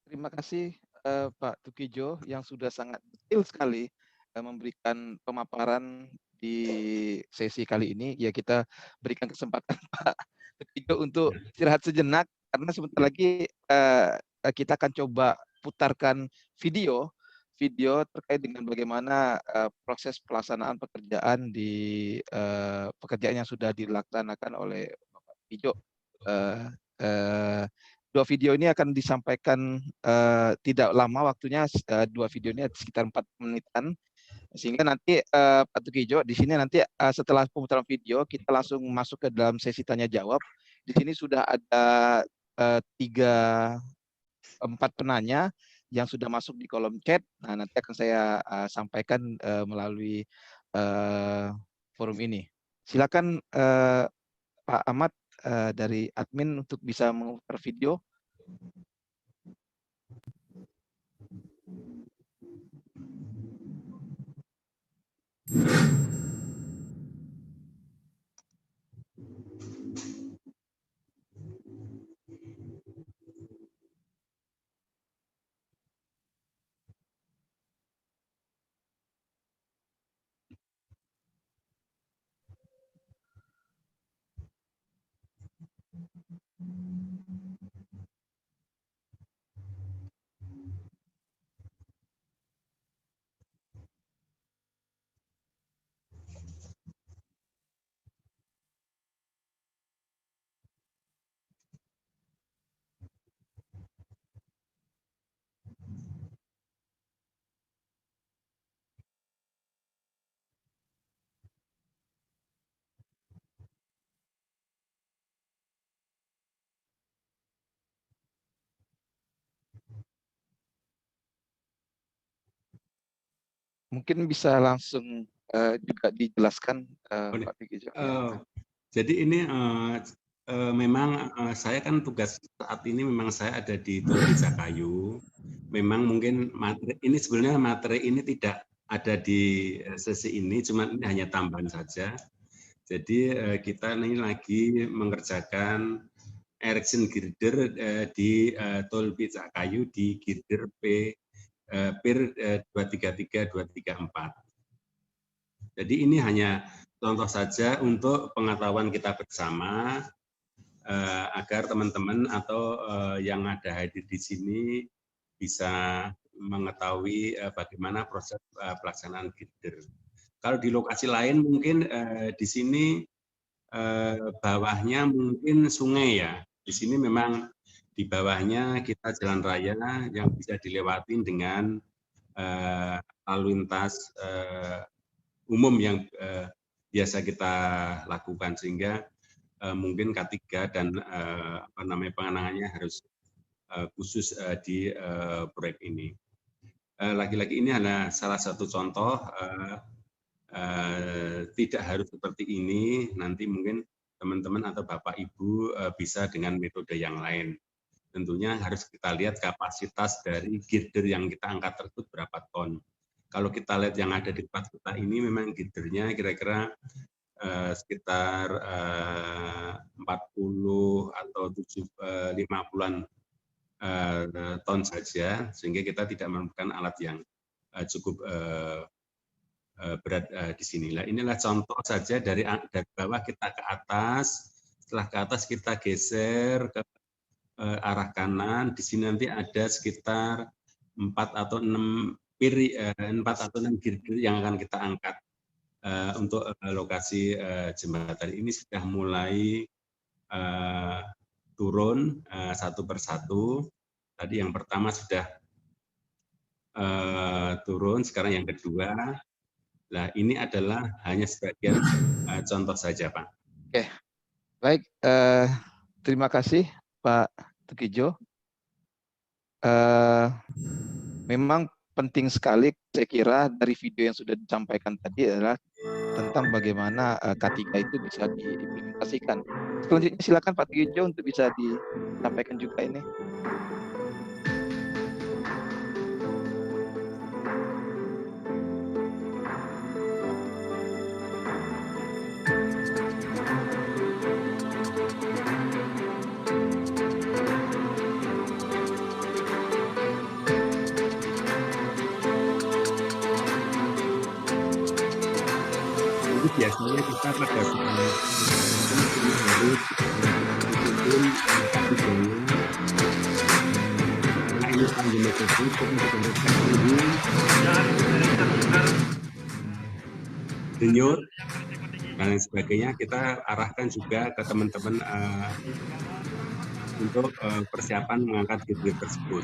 Terima kasih Pak Tukijo yang sudah sangat detail sekali memberikan pemaparan di sesi kali ini. Ya, kita berikan kesempatan Pak Tukijo untuk istirahat sejenak karena sebentar lagi kita akan coba putarkan video terkait dengan bagaimana proses pelaksanaan pekerjaan di pekerjaan yang sudah dilaksanakan oleh Bapak Tukijo. Dua video ini akan disampaikan tidak lama waktunya, dua video ini sekitar 4 menitan, sehingga nanti Pak Tukijo di sini nanti setelah pemutaran video kita langsung masuk ke dalam sesi tanya jawab. Di sini sudah ada 4 penanya yang sudah masuk di kolom chat. Nah, nanti akan saya sampaikan melalui forum ini. Silakan Pak Ahmad dari admin untuk bisa memutar video. Mungkin bisa langsung juga dijelaskan Pak Tukijo. Jadi ini memang saya kan tugas saat ini memang saya ada di Tol Becakayu. Memang mungkin materi ini sebenarnya materi ini tidak ada di sesi ini, cuma ini hanya tambahan saja. Jadi kita ini lagi mengerjakan erection girder di Tol Becakayu di girder PIR 233-234. Jadi ini hanya contoh saja untuk pengetahuan kita bersama agar teman-teman atau yang ada hadir di sini bisa mengetahui bagaimana proses pelaksanaan girder. Kalau di lokasi lain mungkin di sini bawahnya mungkin sungai ya. Di sini memang di bawahnya kita jalan raya yang bisa dilewatin dengan lalu lintas umum yang biasa kita lakukan, sehingga mungkin K3 dan pengenangannya harus khusus di proyek ini. Lagi-lagi ini adalah salah satu contoh, tidak harus seperti ini, nanti mungkin teman-teman atau Bapak Ibu bisa dengan metode yang lain. Tentunya harus kita lihat kapasitas dari girder yang kita angkat tersebut berapa ton. Kalau kita lihat yang ada di tempat kita ini memang girdernya kira-kira sekitar 40 atau 50-an ton saja, sehingga kita tidak memerlukan alat yang cukup berat di sini. Nah, inilah contoh saja dari bawah kita ke atas. Setelah ke atas kita geser ke arah kanan. Di sini nanti ada sekitar 4 atau 6 girder yang akan kita angkat. Untuk lokasi jembatan ini sudah mulai turun satu persatu. Tadi yang pertama sudah turun, sekarang yang kedua. Nah, ini adalah hanya sebagian contoh saja, Pak. Oke, baik. Terima kasih Pak Tukijo. Memang penting sekali saya kira dari video yang sudah disampaikan tadi adalah tentang bagaimana K3 itu bisa diimplementasikan. Selanjutnya silakan Pak Tukijo untuk bisa disampaikan juga ini. biasanya kita pada saat ini harus meskipun kasih gaya karena ini pandemi COVID, kita juga harus cek suhu, denyut, dan lain sebagainya. Kita arahkan juga ke teman-teman untuk persiapan mengangkat girder tersebut.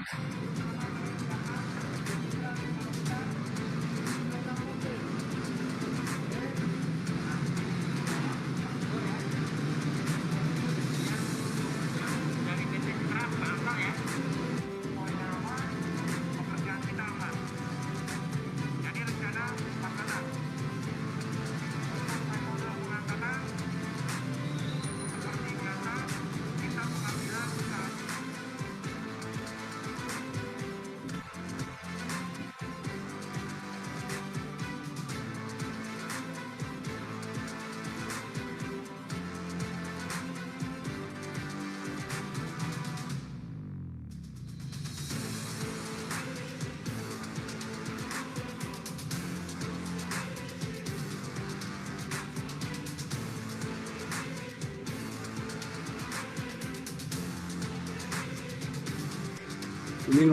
Ini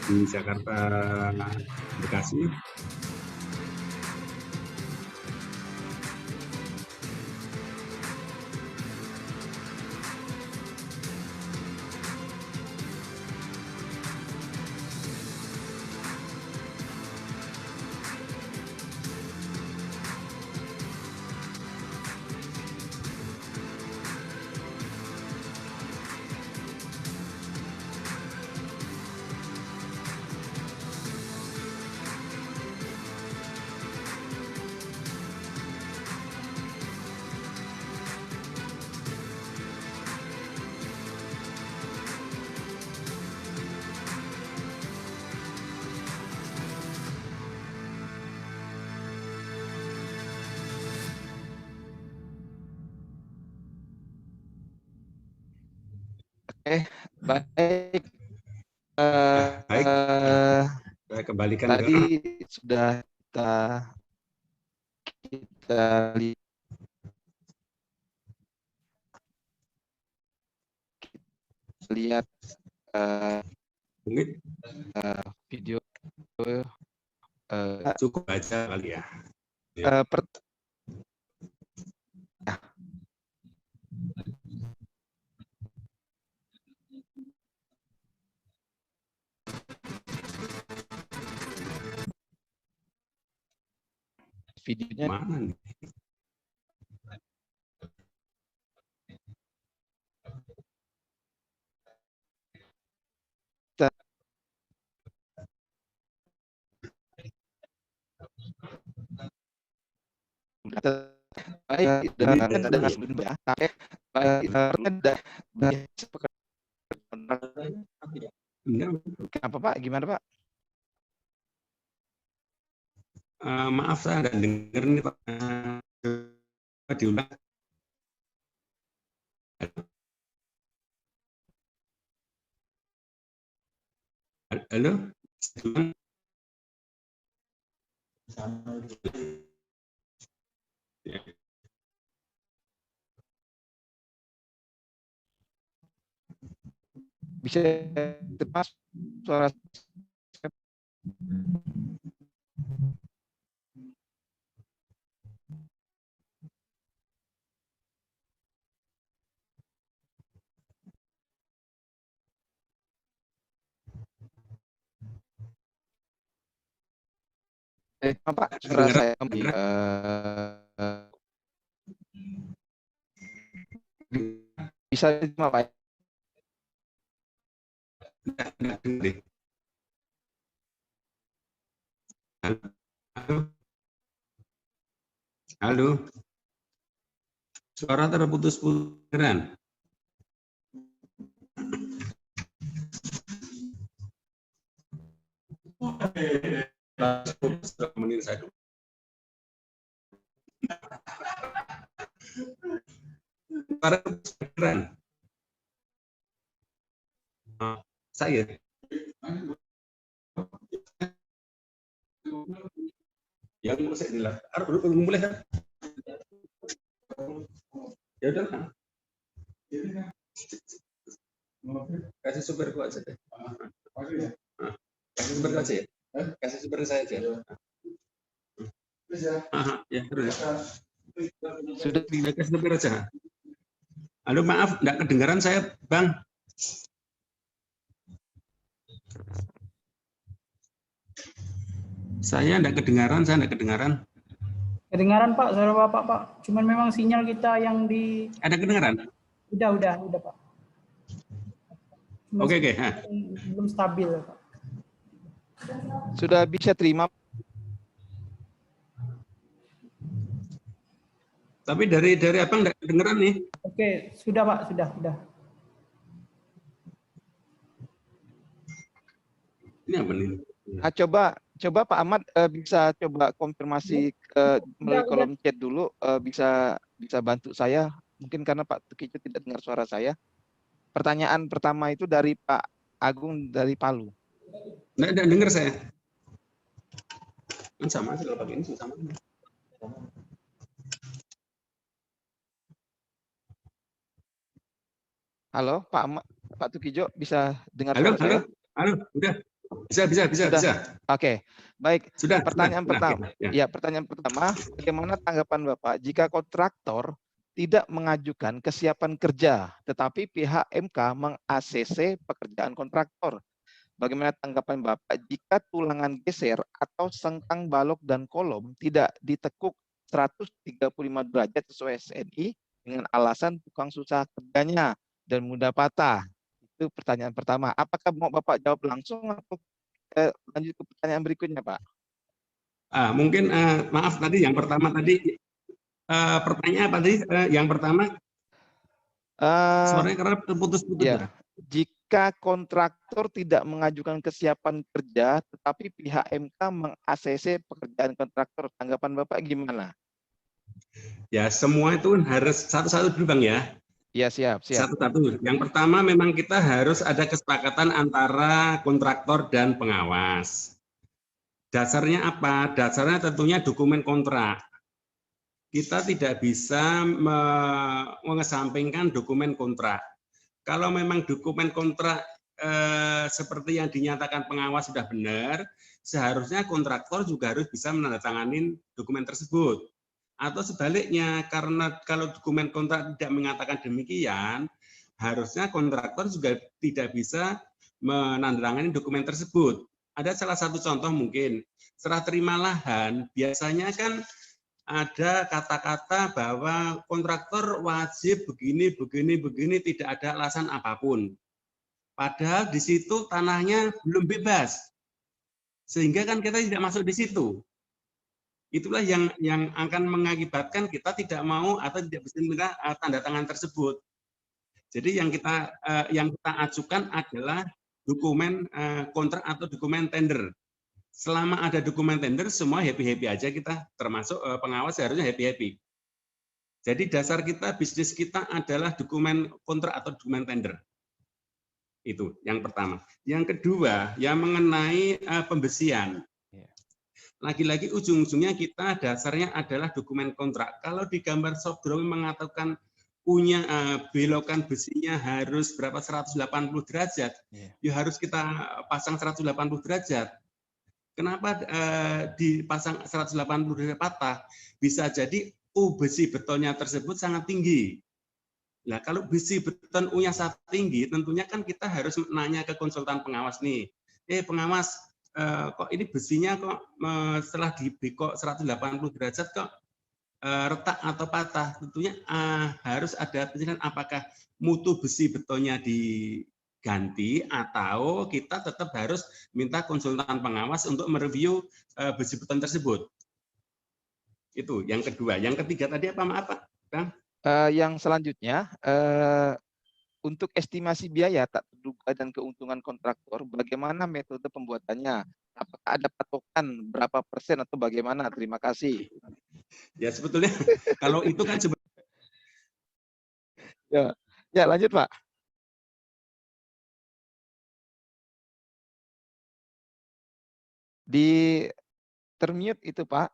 di Jakarta, Bekasi. Baik. Baik, saya kembalikan Tadi sudah kita lihat mungkin video cukup baca kali ya. Videonya mana nih? Kenapa Pak? Gimana Pak? Maaf saya nggak dengar nih Pak. Diulang. Halo? Bisa tepat suara Pak, suara saya bisa cuma Pak. Halo? Halo? Suara terputus-putus. Menit saya dulu. Saya Yang mau saya bilang, belum boleh kan? Ya udah, kasih supirku aja deh. Kasih supir aja ya. Kasih supir saya aja. Ya, terus ya. Sudah Kasih supir aja. Halo, maaf, nggak kedengaran saya, Bang. Saya nggak kedengaran. Kedengaran Pak, suara Bapak Pak. Cuman memang sinyal kita yang di. Ada kedengaran? Udah Pak. Oke. Belum stabil Pak. sudah bisa terima. Tapi dari Abang nggak kedengeran nih. Oke, sudah Pak, sudah. Ini apa nih? Coba Pak Ahmad bisa coba konfirmasi melalui kolom chat dulu, bisa bantu saya, mungkin karena Pak Tukijo tidak dengar suara saya. Pertanyaan pertama itu dari Pak Agung dari Palu. Nggak dengar saya. Sama aja kalau pakai ini sama. Halo Pak Tukijo, bisa dengar suara saya? Halo, udah. Bisa. Oke, baik. Sudah. Pertanyaan pertama. Ya, pertanyaan pertama, bagaimana tanggapan Bapak jika kontraktor tidak mengajukan kesiapan kerja, tetapi pihak MK meng-ACC pekerjaan kontraktor? Bagaimana tanggapan Bapak jika tulangan geser atau sengkang balok dan kolom tidak ditekuk 135 derajat sesuai SNI dengan alasan tukang susah kerjanya dan mudah patah? Itu pertanyaan pertama. Apakah mau Bapak jawab langsung atau lanjut ke pertanyaan berikutnya, Pak? Mungkin maaf tadi yang pertama tadi pertanyaan apa tadi? Yang pertama suaranya karena putus-putus. Ya. Jika kontraktor tidak mengajukan kesiapan kerja, tetapi pihak MK meng-ACC pekerjaan kontraktor, tanggapan Bapak gimana? Ya, semua itu harus satu-satu dulu, Bang ya. Ya, siap. Satu-satu. Yang pertama memang kita harus ada kesepakatan antara kontraktor dan pengawas. Dasarnya apa? Dasarnya tentunya dokumen kontrak. Kita tidak bisa mengesampingkan dokumen kontrak. Kalau memang dokumen kontrak seperti yang dinyatakan pengawas sudah benar, seharusnya kontraktor juga harus bisa menandatangani dokumen tersebut. Atau sebaliknya, karena kalau dokumen kontrak tidak mengatakan demikian, harusnya kontraktor juga tidak bisa menandatangani dokumen tersebut. Ada salah satu contoh mungkin, serah terima lahan, biasanya kan ada kata-kata bahwa kontraktor wajib begini, tidak ada alasan apapun. Padahal di situ tanahnya belum bebas. Sehingga kan kita tidak masuk di situ. Itulah yang akan mengakibatkan kita tidak mau atau tidak bisa minta tanda tangan tersebut. Jadi yang kita ajukan adalah dokumen kontrak atau dokumen tender. Selama ada dokumen tender, semua happy-happy aja kita, termasuk pengawas harusnya happy-happy. Jadi dasar kita, bisnis kita adalah dokumen kontrak atau dokumen tender. Itu yang pertama. Yang kedua, yang mengenai pembesian. Lagi-lagi ujung-ujungnya kita dasarnya adalah dokumen kontrak. Kalau di gambar shop drawing mengatakan punya belokan besinya harus berapa 180 derajat, ya harus kita pasang 180 derajat. Kenapa dipasang 180 derajat patah? Bisa jadi besi betonnya tersebut sangat tinggi. Nah, kalau besi beton U-nya sangat tinggi, tentunya kan kita harus nanya ke konsultan pengawas nih. Pengawas, kok ini besinya kok setelah dibekok 180 derajat kok retak atau patah? Tentunya harus ada penjelasan apakah mutu besi betonnya diganti atau kita tetap harus minta konsultan pengawas untuk mereview besi beton tersebut. Itu yang kedua. Yang ketiga tadi apa, maaf Pak? Bang? Yang selanjutnya, untuk estimasi biaya tak terduga dan keuntungan kontraktor, bagaimana metode pembuatannya? Apakah ada patokan berapa persen atau bagaimana? Terima kasih. Ya sebetulnya kalau itu kan ya lanjut Pak. Di termute itu Pak.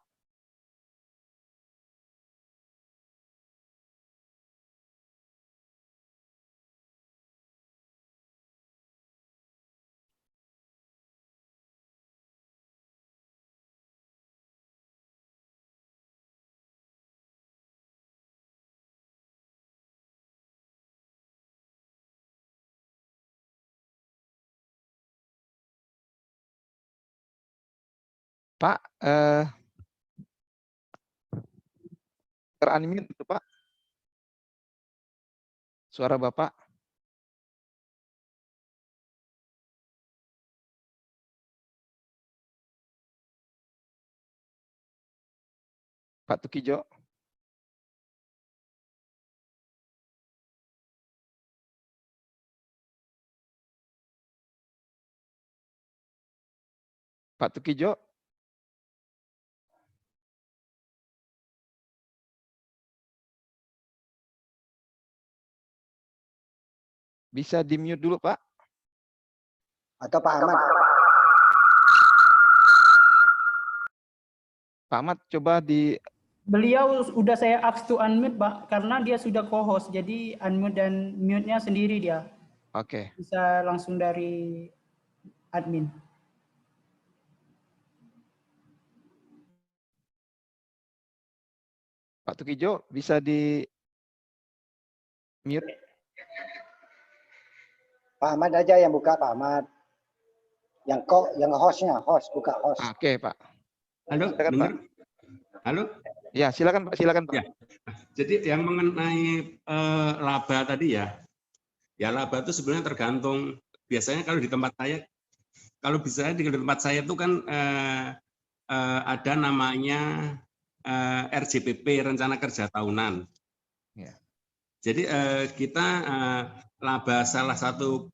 Pak, ter-unmute itu Pak. Suara Bapak. Pak Tukijo. Pak Tukijo. Bisa di-mute dulu, Pak. Atau Pak Ahmad. Pak Ahmad, coba di... Beliau udah saya ask to unmute, Pak, karena dia sudah co-host, jadi unmute dan mute-nya sendiri dia. Oke. Bisa langsung dari admin. Pak Tukijo, bisa di mute? Pak Ahmad aja yang buka, Pak Ahmad. Yang hostnya, host, buka host. Oke, Pak. Halo, Silakan, dengar? Pak. Halo? Ya, silakan Pak, silakan Pak. Ya. Jadi yang mengenai laba tadi ya laba itu sebenarnya tergantung. Biasanya kalau di tempat saya, kalau bisa di tempat saya itu kan ada namanya RJPP, Rencana Kerja Tahunan. Ya. Jadi kita laba salah satu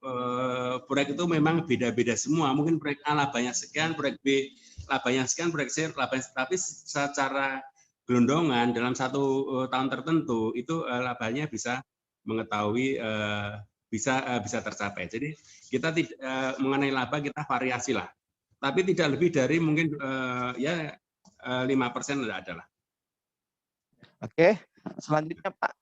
proyek itu memang beda-beda semua. Mungkin proyek A labanya sekian, proyek B labanya sekian, proyek C labanya, tapi secara gelondongan dalam satu tahun tertentu itu labanya bisa mengetahui bisa tercapai. Jadi kita mengenai laba kita variasi lah, tapi tidak lebih dari mungkin 5% adalah. Oke, selanjutnya Pak,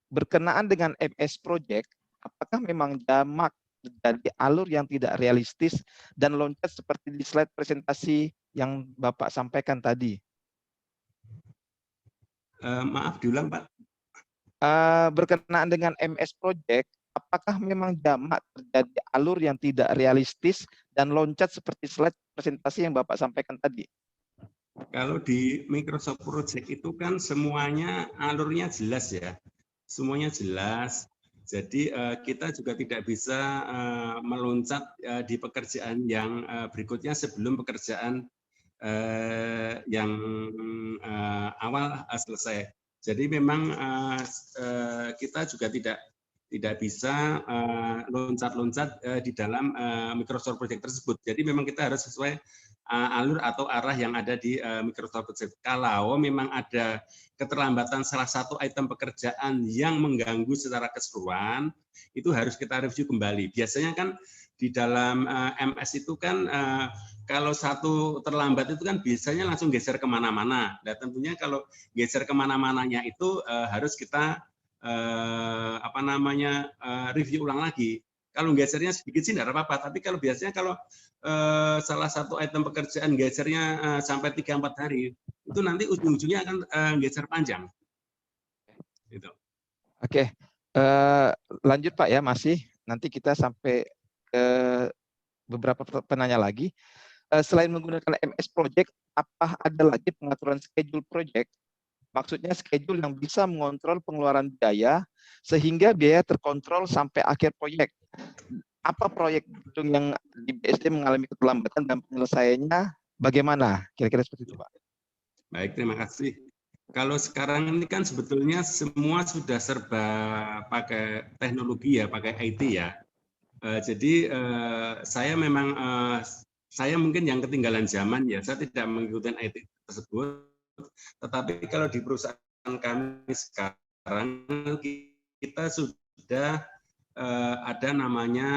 berkenaan dengan MS Project, apakah memang jamak menjadi alur yang tidak realistis dan loncat seperti di slide presentasi yang Bapak sampaikan tadi? Maaf, diulang Pak. Berkenaan dengan MS Project, apakah memang jamak terjadi alur yang tidak realistis dan loncat seperti slide presentasi yang Bapak sampaikan tadi? Kalau di Microsoft Project itu kan semuanya alurnya jelas ya, semuanya jelas. Jadi kita juga tidak bisa meloncat di pekerjaan yang berikutnya sebelum pekerjaan yang awal selesai. Jadi memang kita juga tidak bisa loncat-loncat di dalam Microsoft Project tersebut. Jadi memang kita harus sesuai alur atau arah yang ada di Microsoft Project. Kalau memang ada keterlambatan salah satu item pekerjaan yang mengganggu secara keseluruhan, itu harus kita review kembali. Biasanya kan di dalam MS itu kan kalau satu terlambat itu kan biasanya langsung geser kemana-mana. Nah tentunya kalau geser kemana-mananya itu harus kita review ulang lagi. Kalau gesernya sedikit sih tidak apa-apa, tapi kalau biasanya kalau salah satu item pekerjaan gesernya sampai 3-4 hari, itu nanti ujung-ujungnya akan geser panjang. Gitu. Oke, lanjut Pak ya, masih nanti kita sampai ke beberapa penanya lagi. Selain menggunakan MS Project, apa ada lagi pengaturan schedule project? Maksudnya schedule yang bisa mengontrol pengeluaran biaya sehingga biaya terkontrol sampai akhir proyek. Apa proyek gedung yang di BSD mengalami keterlambatan dan penyelesaiannya bagaimana? Kira-kira seperti itu, Pak. Baik, terima kasih. Kalau sekarang ini kan sebetulnya semua sudah serba pakai teknologi ya, pakai IT ya. Jadi saya memang saya mungkin yang ketinggalan zaman ya, saya tidak mengikuti IT tersebut. Tetapi kalau di perusahaan kami sekarang kita sudah ada namanya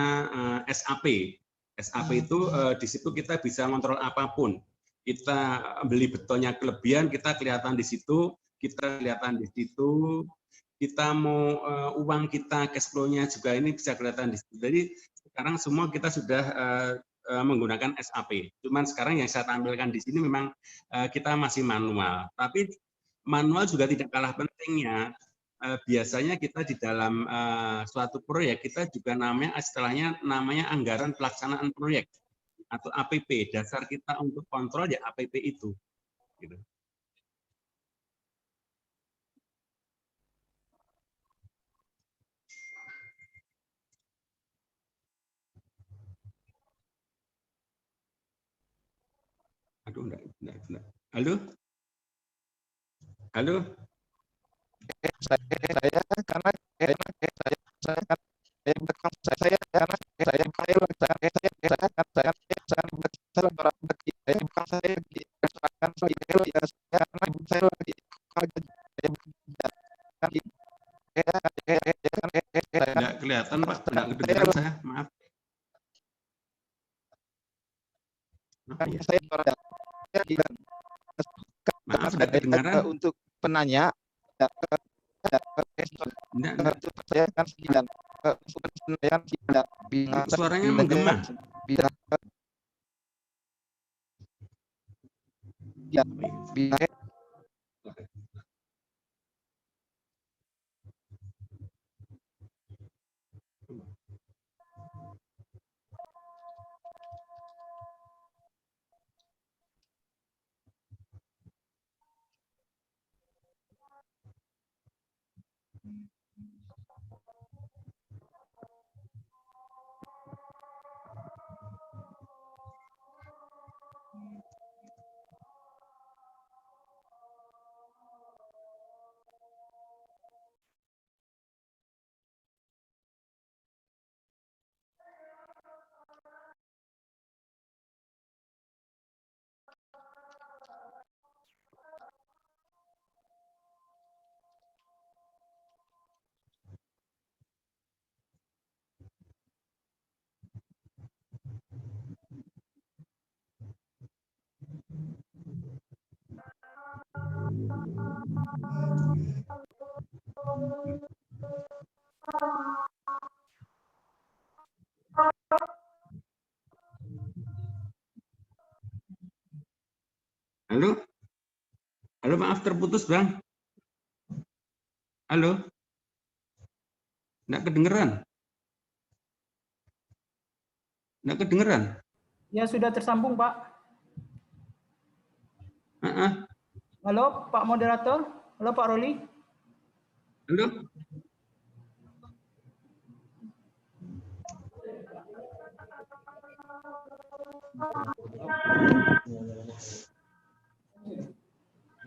SAP. SAP itu di situ kita bisa ngontrol apapun. Kita beli betonnya kelebihan, kita kelihatan di situ, kita kelihatan di situ. Kita mau uang kita, cash flow-nya juga ini bisa kelihatan di situ. Jadi sekarang semua kita sudah menggunakan SAP. Cuman sekarang yang saya tampilkan di sini memang kita masih manual. Tapi manual juga tidak kalah pentingnya. Biasanya kita di dalam suatu proyek kita juga istilahnya namanya anggaran pelaksanaan proyek. atau APP. Dasar kita untuk kontrol ya APP itu. Gitu. Aduh, enggak. Halo? Halo? Saya karena saya kan saya belakang saya karena saya bagi saya bukan saya lagi kan saya ya saya karena ibu saya lagi kerja saya bekerja Enggak kelihatan Pak, enggak kedengeran saya, maaf. Ya? saya Maaf, enggak kedengaran. untuk penanya Enggak. untuk saya kan 9 saya kan 9 Suaranya menggema. bisa ya bisa Halo? Halo, maaf terputus, Bang. Halo? Enggak kedengeran. Enggak kedengeran. Ya sudah tersambung Pak. Halo Pak Moderator, halo Pak Roli. Halo?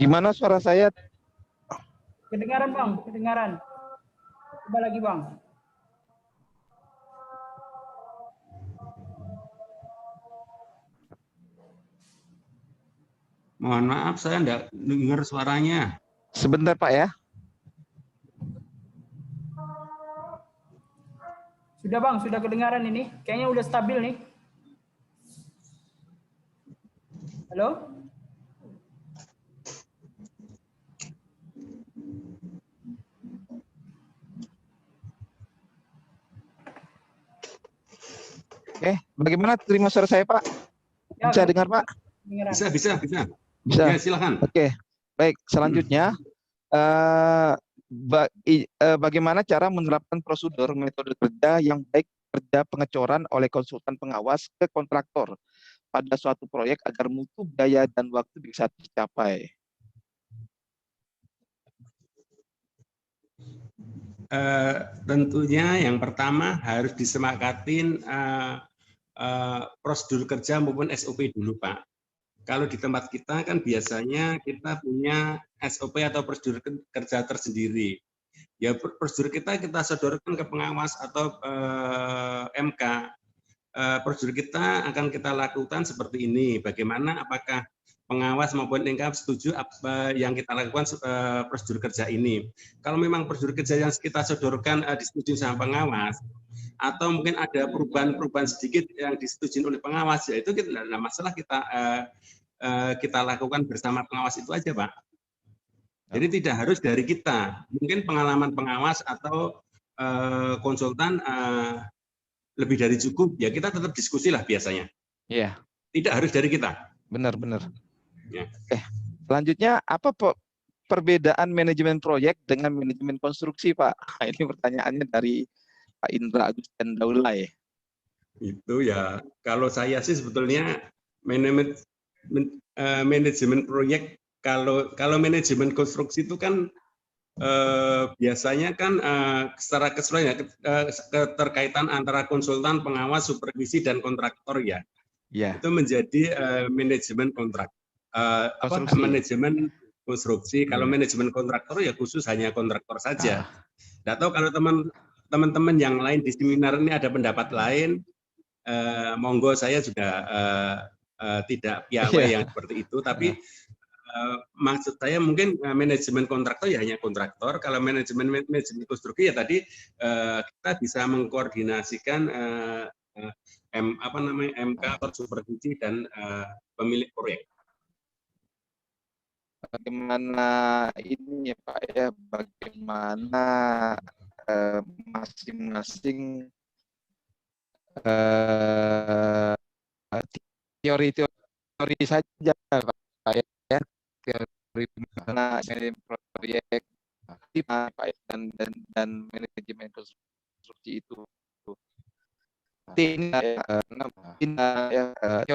gimana suara saya? Kedengaran Bang, kedengaran. Coba lagi Bang. Mohon maaf, saya enggak dengar suaranya. Sebentar Pak ya. Sudah Bang, sudah kedengaran ini. Kayaknya udah stabil nih. Halo? Oke, bagaimana terima suara saya Pak? Ya, Bisa dengar Pak? kedengaran. Bisa. Bisa. Ya, silakan. Oke, baik. Selanjutnya, bagaimana cara menerapkan prosedur metode kerja yang baik kerja pengecoran oleh konsultan pengawas ke kontraktor pada suatu proyek agar mutu biaya dan waktu bisa tercapai? Tentunya yang pertama harus disepakatin prosedur kerja maupun SOP dulu, Pak. Kalau di tempat kita kan biasanya kita punya SOP atau prosedur kerja tersendiri. Ya prosedur kita sodorkan ke pengawas atau MK. Prosedur kita akan kita lakukan seperti ini. Bagaimana? Apakah pengawas maupun MK setuju apa yang kita lakukan prosedur kerja ini? Kalau memang prosedur kerja yang kita sodorkan disetujui sama pengawas, atau mungkin ada perubahan sedikit yang disetujui oleh pengawas, ya itu kita tidak masalah, kita lakukan bersama pengawas itu aja, Pak. Jadi tidak harus dari kita, mungkin pengalaman pengawas atau konsultan lebih dari cukup, ya kita tetap diskusi lah biasanya. Iya. Tidak harus dari kita. Benar. Ya. Selanjutnya apa perbedaan manajemen proyek dengan manajemen konstruksi, Pak? Ini pertanyaannya dari Pak Indra Agustian Daulay. Itu ya, kalau saya sih sebetulnya manajemen proyek, kalau manajemen konstruksi itu kan biasanya kan secara keseluruhan keterkaitan antara konsultan, pengawas, supervisi dan kontraktor ya. Ya. Itu menjadi manajemen kontrak. Konstruksi. Manajemen konstruksi. Kalau manajemen kontraktor ya khusus hanya kontraktor saja. Nggak tahu kalau teman-teman yang lain di seminar ini ada pendapat lain, monggo, saya juga tidak piawai yang seperti itu, tapi maksud saya mungkin manajemen kontraktor ya hanya kontraktor. Kalau manajemen konstruksi ya tadi kita bisa mengkoordinasikan MK atau supervisi dan pemilik proyek. Bagaimana ini ya Pak ya, bagaimana masing-masing teori saja Pak ya, teori bagaimana proyek Pak dan manajemen konstruksi itu. Ini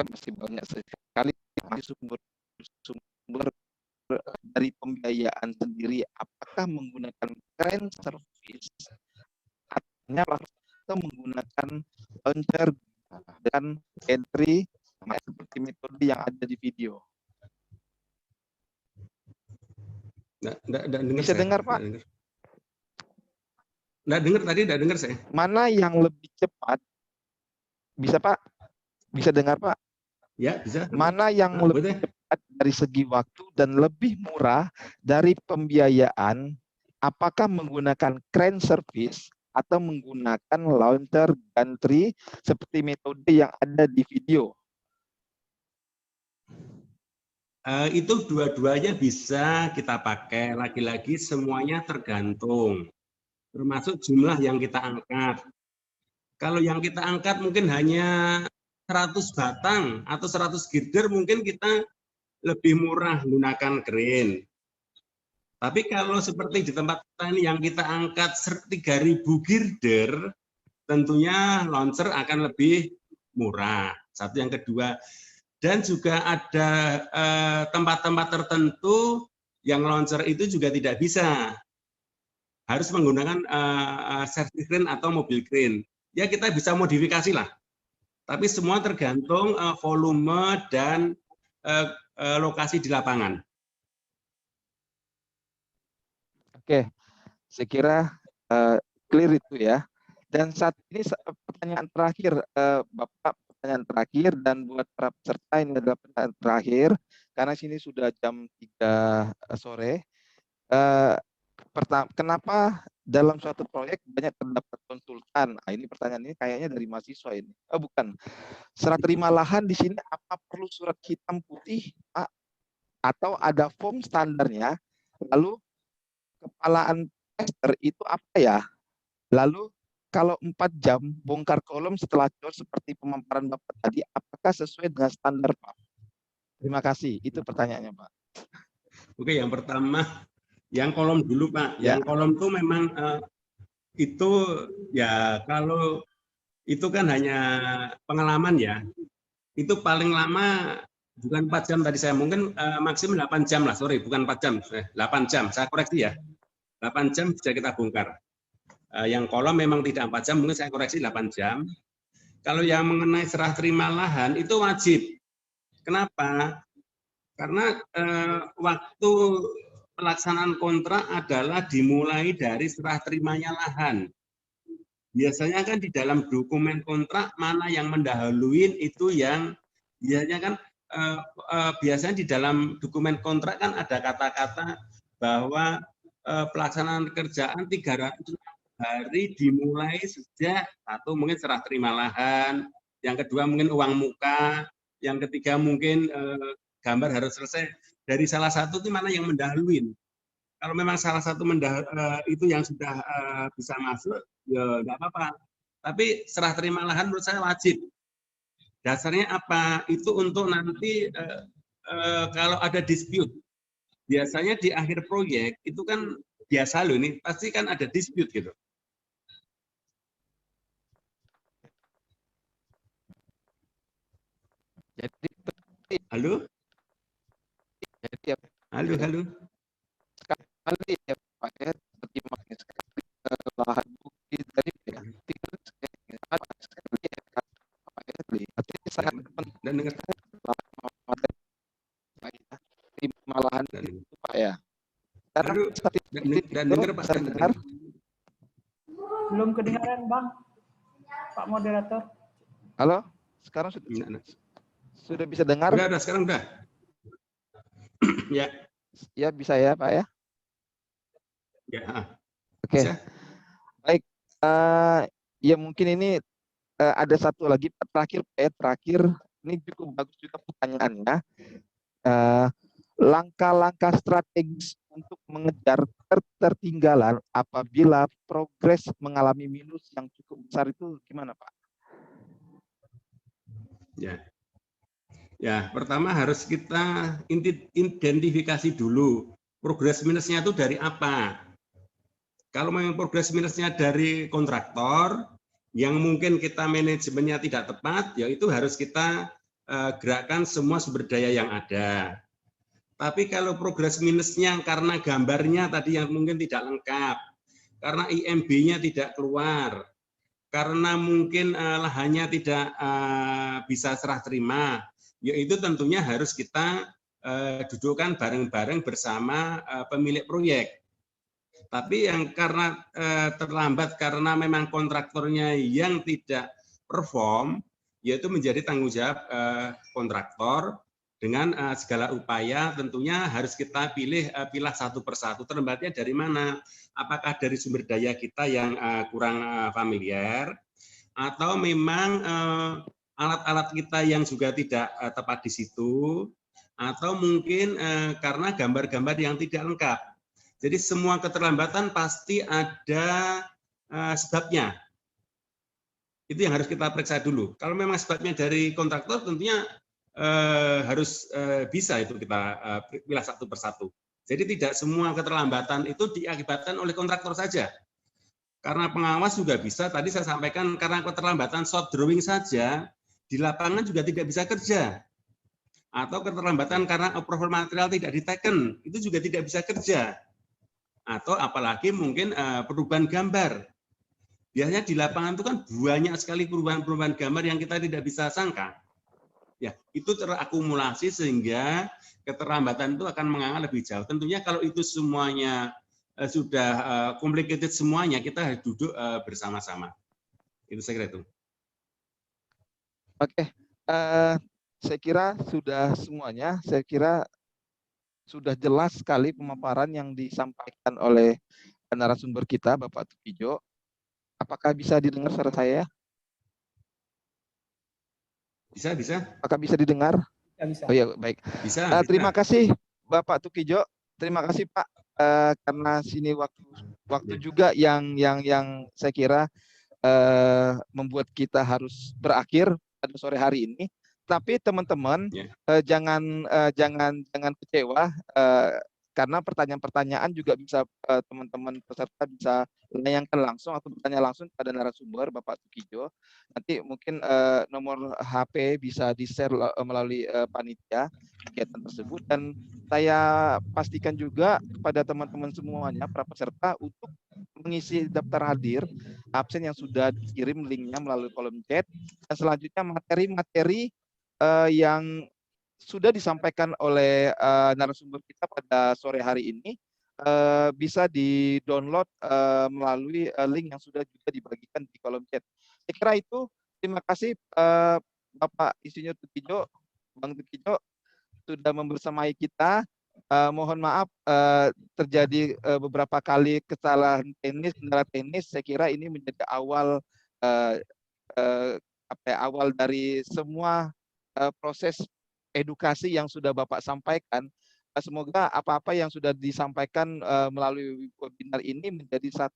masih banyak sekali sumber dari pembiayaan sendiri, apakah menggunakan crane service atau menggunakan launcher dan entry seperti metode yang ada di video. Bisa dengar Pak? Nggak dengar saya. Mana yang lebih cepat? Bisa Pak? Bisa dengar Pak? Ya, bisa. Mana yang lebih cepat dari segi waktu dan lebih murah dari pembiayaan? Apakah menggunakan crane service atau menggunakan launcher gantry seperti metode yang ada di video? Itu dua-duanya bisa kita pakai. Lagi-lagi semuanya tergantung, termasuk jumlah yang kita angkat. Kalau yang kita angkat mungkin hanya 100 batang atau 100 girder, mungkin kita lebih murah menggunakan crane. Tapi kalau seperti di tempat kita ini yang kita angkat 3.000 girder, tentunya launcher akan lebih murah. Satu. Yang kedua, dan juga ada tempat-tempat tertentu yang launcher itu juga tidak bisa. Harus menggunakan service crane atau mobil crane. Ya kita bisa modifikasi lah. Tapi semua tergantung volume dan lokasi di lapangan. Oke, saya kira clear itu ya. Dan saat ini pertanyaan terakhir, Bapak, pertanyaan terakhir, dan buat para peserta ini adalah pertanyaan terakhir, karena sini sudah jam 3 sore. Kenapa dalam suatu proyek banyak terdapat konsultan? Nah, ini pertanyaan ini kayaknya dari mahasiswa ini. Oh, bukan. Serah terima lahan di sini apa perlu surat hitam putih, Pak? Atau ada form standarnya? Lalu kepalaan tester itu apa ya? Lalu kalau 4 jam bongkar kolom setelah cor seperti pemaparan Bapak tadi, apakah sesuai dengan standar, Pak? Terima kasih. Itu pertanyaannya, Pak. Oke, yang pertama, yang kolom dulu Pak. Ya. Yang kolom itu memang itu ya kalau itu kan hanya pengalaman ya. Itu paling lama bukan 4 jam tadi saya, mungkin maksimum 8 jam lah, sorry, bukan 4 jam, 8 jam, saya koreksi ya. 8 jam sudah kita bongkar. Yang kolom memang tidak 4 jam, mungkin saya koreksi 8 jam. Kalau yang mengenai serah terima lahan itu wajib. Kenapa? Karena waktu pelaksanaan kontrak adalah dimulai dari serah terimanya lahan. Biasanya kan di dalam dokumen kontrak mana yang mendahului itu yang biasanya kan biasanya di dalam dokumen kontrak kan ada kata-kata bahwa pelaksanaan kerjaan 300 hari dimulai sejak satu mungkin serah terima lahan, yang kedua mungkin uang muka, yang ketiga mungkin gambar harus selesai. Dari salah satu itu mana yang mendahului. Kalau memang salah satu itu yang sudah bisa masuk, ya nggak apa-apa. Tapi serah terima lahan menurut saya wajib. Dasarnya apa? Itu untuk nanti kalau ada dispute. Biasanya di akhir proyek itu kan biasa loh, ini pasti kan ada dispute gitu. Halo, Jadi ya halo, halo. sekali ya Pak ya, seperti makanya sekali lahan bukit dari ya, tinggal sekali ya Pak ya, artinya Ya, sangat penting dan dengar, di malahan dan dengar. itu Pak ya. Karena Halo, statistik dan itu dengar Pak, bisa dengar. Belum kedengaran Bang, Pak Moderator. Halo, sekarang Nah, sudah bisa dengar? udah, sekarang udah. Ya, Ya bisa ya Pak ya. ya, Oke, bisa. baik. Ya mungkin ini ada satu lagi Pak, terakhir ini cukup bagus juga pertanyaannya. Langkah-langkah strategis untuk mengejar ketertinggalan apabila progres mengalami minus yang cukup besar itu gimana Pak? Ya. Ya, pertama harus kita identifikasi dulu progres minusnya itu dari apa. Kalau memang progres minusnya dari kontraktor yang mungkin kita manajemennya tidak tepat, ya itu harus kita gerakkan semua sumber daya yang ada. Tapi kalau progres minusnya karena gambarnya tadi yang mungkin tidak lengkap, karena IMB-nya tidak keluar, karena mungkin lahannya tidak bisa serah terima, yaitu tentunya harus kita dudukkan bareng-bareng bersama pemilik proyek. Tapi yang karena terlambat karena memang kontraktornya yang tidak perform, yaitu menjadi tanggung jawab kontraktor dengan segala upaya tentunya harus kita pilah satu persatu. Terlambatnya dari mana? Apakah dari sumber daya kita yang kurang familiar, atau memang alat-alat kita yang juga tidak tepat di situ, atau mungkin karena gambar-gambar yang tidak lengkap. Jadi semua keterlambatan pasti ada sebabnya. Itu yang harus kita periksa dulu. Kalau memang sebabnya dari kontraktor, tentunya harus bisa itu kita pilih satu persatu. Jadi tidak semua keterlambatan itu diakibatkan oleh kontraktor saja. Karena pengawas juga bisa, tadi saya sampaikan karena keterlambatan short drawing saja, di lapangan juga tidak bisa kerja. Atau keterlambatan karena approval material tidak diteken, itu juga tidak bisa kerja. Atau apalagi mungkin perubahan gambar. Biasanya di lapangan itu kan banyak sekali perubahan-perubahan gambar yang kita tidak bisa sangka. Ya, itu terakumulasi sehingga keterlambatan itu akan menganga lebih jauh. Tentunya kalau itu semuanya sudah complicated semuanya, kita harus duduk bersama-sama. Itu saya kira itu. Oke, saya kira sudah semuanya. Saya kira sudah jelas sekali pemaparan yang disampaikan oleh narasumber kita, Bapak Tukijo. Apakah bisa didengar suara saya? Bisa. Apakah bisa didengar? Bisa. Oh ya, baik. Bisa. Terima kasih Bapak Tukijo. Terima kasih Pak. Karena sini waktu juga yang saya kira membuat kita harus berakhir pada sore hari ini. Tapi teman-teman jangan kecewa karena pertanyaan-pertanyaan juga bisa teman-teman peserta bisa menanyakan langsung atau bertanya langsung pada narasumber Bapak Tukijo. Nanti mungkin nomor HP bisa di-share melalui panitia kegiatan tersebut, dan saya pastikan juga kepada teman-teman semuanya para peserta untuk mengisi daftar hadir absen yang sudah dikirim linknya melalui kolom chat, dan selanjutnya materi-materi yang sudah disampaikan oleh narasumber kita pada sore hari ini bisa di-download melalui link yang sudah juga dibagikan di kolom chat. Saya kira itu. Terima kasih Bapak Insinyur Tukijo, Bang Tukijo sudah membersamai kita. Mohon maaf terjadi beberapa kali kesalahan teknis, kendala teknis. Saya kira ini menjadi awal awal dari semua proses edukasi yang sudah Bapak sampaikan. Semoga apa-apa yang sudah disampaikan melalui webinar ini menjadi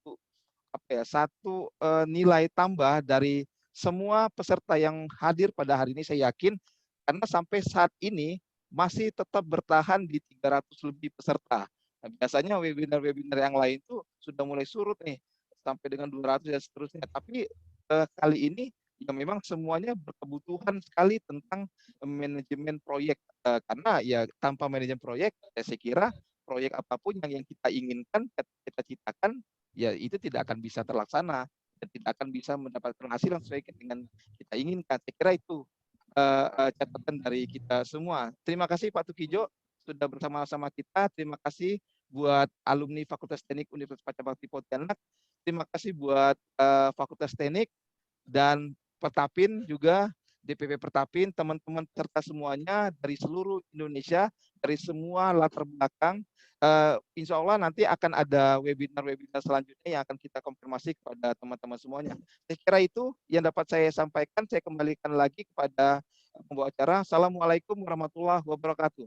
satu nilai tambah dari semua peserta yang hadir pada hari ini. Saya yakin karena sampai saat ini masih tetap bertahan di 300 lebih peserta. Nah, biasanya webinar-webinar yang lain itu sudah mulai surut nih sampai dengan 200 dan seterusnya. Tapi kali ini ya memang semuanya berkebutuhan sekali tentang manajemen proyek, karena ya tanpa manajemen proyek, ya saya kira proyek apapun yang kita inginkan, kita ciptakan, ya itu tidak akan bisa terlaksana dan tidak akan bisa mendapatkan hasil yang sesuai dengan kita inginkan. Saya kira itu catatan dari kita semua. Terima kasih Pak Tukijo sudah bersama-sama kita. Terima kasih buat alumni Fakultas Teknik Universitas Pancabakti Pontianak. Terima kasih buat Fakultas Teknik dan Pertapin juga, DPP Pertapin, teman-teman serta semuanya dari seluruh Indonesia, dari semua latar belakang. Insya Allah nanti akan ada webinar-webinar selanjutnya yang akan kita konfirmasi kepada teman-teman semuanya. Saya kira itu yang dapat saya sampaikan. Saya kembalikan lagi kepada pembawa acara. Assalamualaikum warahmatullahi wabarakatuh.